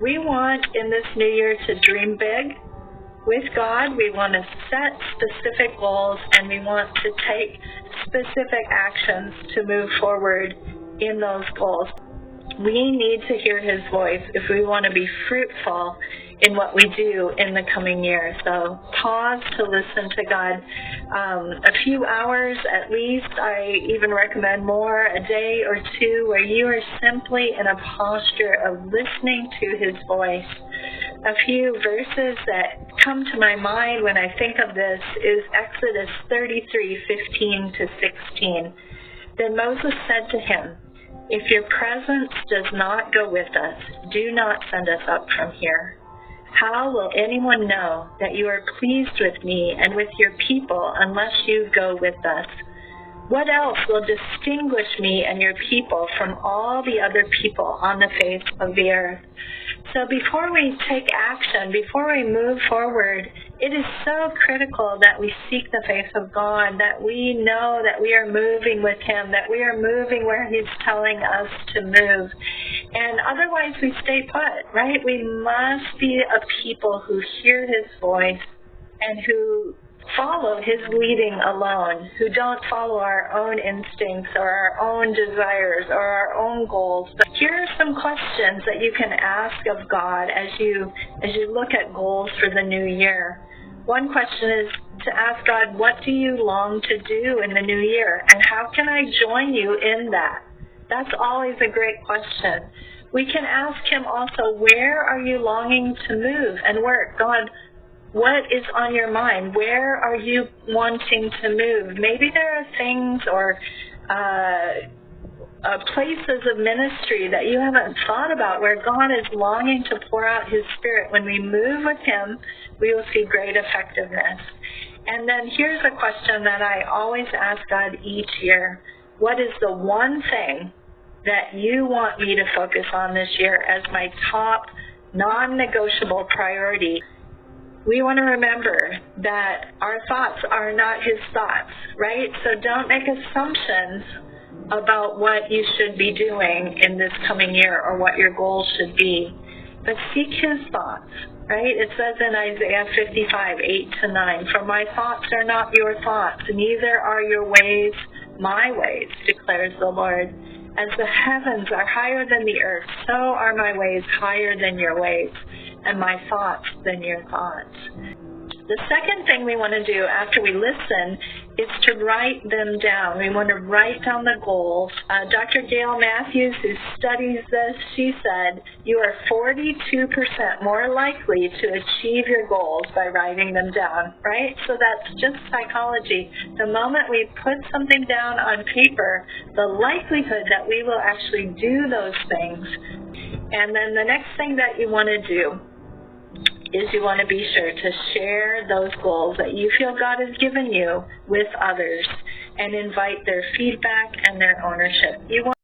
We want in this new year to dream big with God. We want to set specific goals, and we want to take specific actions to move forward in those goals. We need to hear his voice if we want to be fruitful in what we do in the coming year. So pause to listen to God. A few hours at least, I even recommend more, a day or two, where you are simply in a posture of listening to his voice. A few verses that come to my mind when I think of this is Exodus 33:15 to 16. Then Moses said to him, "If your presence does not go with us, do not send us up from here. How will anyone know that you are pleased with me and with your people unless you go with us? What else will distinguish me and your people from all the other people on the face of the earth?" So before we take action, before we move forward, it is so critical that we seek the face of God, that we know that we are moving with him, that we are moving where he's telling us to move. And otherwise we stay put, right? We must be a people who hear his voice and who follow his leading alone, who don't follow our own instincts or our own desires or our own goals. But here are some questions that you can ask of God as you look at goals for the new year. One question is to ask God, what do you long to do in the new year, and how can I join you in that? That's always a great question. We can ask him also, where are you longing to move and work? God, what is on your mind? Where are you wanting to move? Maybe there are things or places of ministry that you haven't thought about where God is longing to pour out his Spirit. When we move with him, we will see great effectiveness. And then here's a question that I always ask God each year. What is the one thing that you want me to focus on this year as my top non-negotiable priority? We want to remember that our thoughts are not his thoughts, right? So don't make assumptions about what you should be doing in this coming year or what your goals should be. But seek his thoughts, right? It says in Isaiah 55:8-9, "For my thoughts are not your thoughts, neither are your ways my ways, declares the Lord. As the heavens are higher than the earth, so are my ways higher than your ways, and my thoughts than your thoughts." The second thing we want to do after we listen is to write them down. We want to write down the goals. Dr. Gail Matthews, who studies this, she said, you are 42% more likely to achieve your goals by writing them down, right? So that's just psychology. The moment we put something down on paper, the likelihood that we will actually do those things. And then the next thing that you want to do is you want to be sure to share those goals that you feel God has given you with others and invite their feedback and their ownership. You want